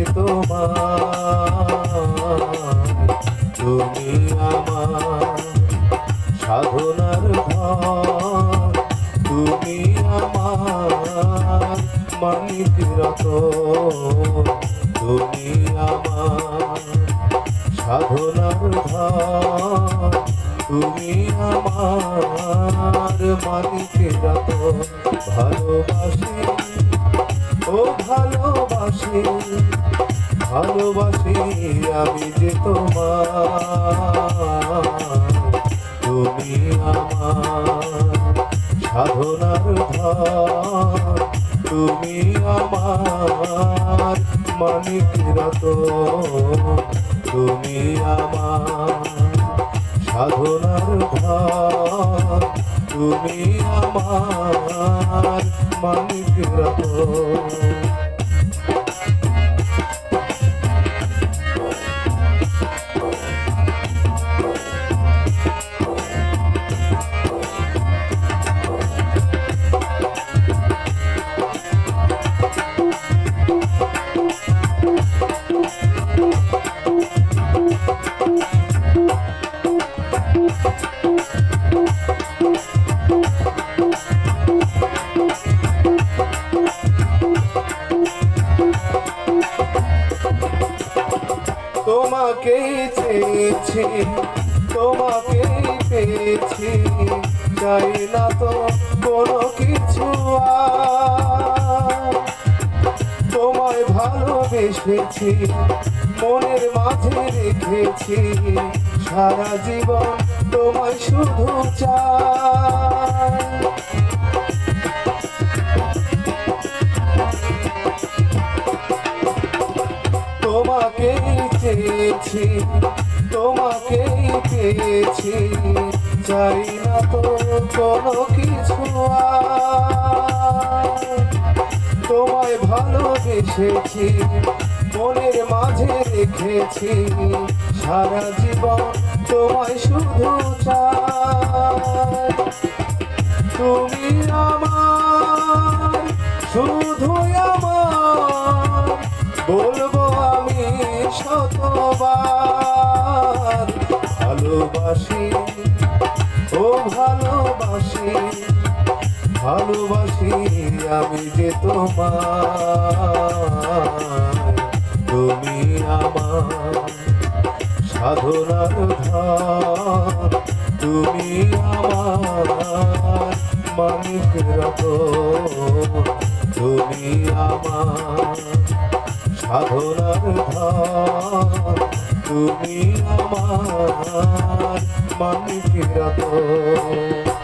যে তোমার, তুমি আমার সাধনার ঘর, তুমি আমার মানিক রতন, তুমি আমার সাধনার ঘর, তুমি আমার মানিক রতন। ভালোবাসি, ও ভালোবাসি, ভালোবাসি আমি যে তোমার, তুমি আমার সাধনার ঘর, তুমি আমার মানিক রতন, তুমি আমার সাধনার ঘর, তুমি আমার মানিক রতন। তোমাকেই চেয়েছি, তোমাকেই পেয়েছি, চাই না তো কোনো কিছু আর। তোমায় ভালোবেসেছি, মনের মাঝে রেখেছি, সারা জীবন তোমায় শুধু চাই। তোমাকেই চেয়েছি, তোমাকেই পেয়েছি, চাই না তো কোনো কিছু আর। তোমায় ভালোবেসেছি, মনের মাঝে রেখেছি, সারা জীবন তোমায় শুধু চাই। তুমি আমার, শুধু আমার, বলবো আমি শতবার। ভালোবাসি, ও ভালোবাসি, ভালোবাসি আমি যে তোমার, তুমি আমার সাধনার ঘর, তুমি আমার মানিক রতন, তুমি আমার সাধনার ঘর, তুমি আমার মানিক রতন।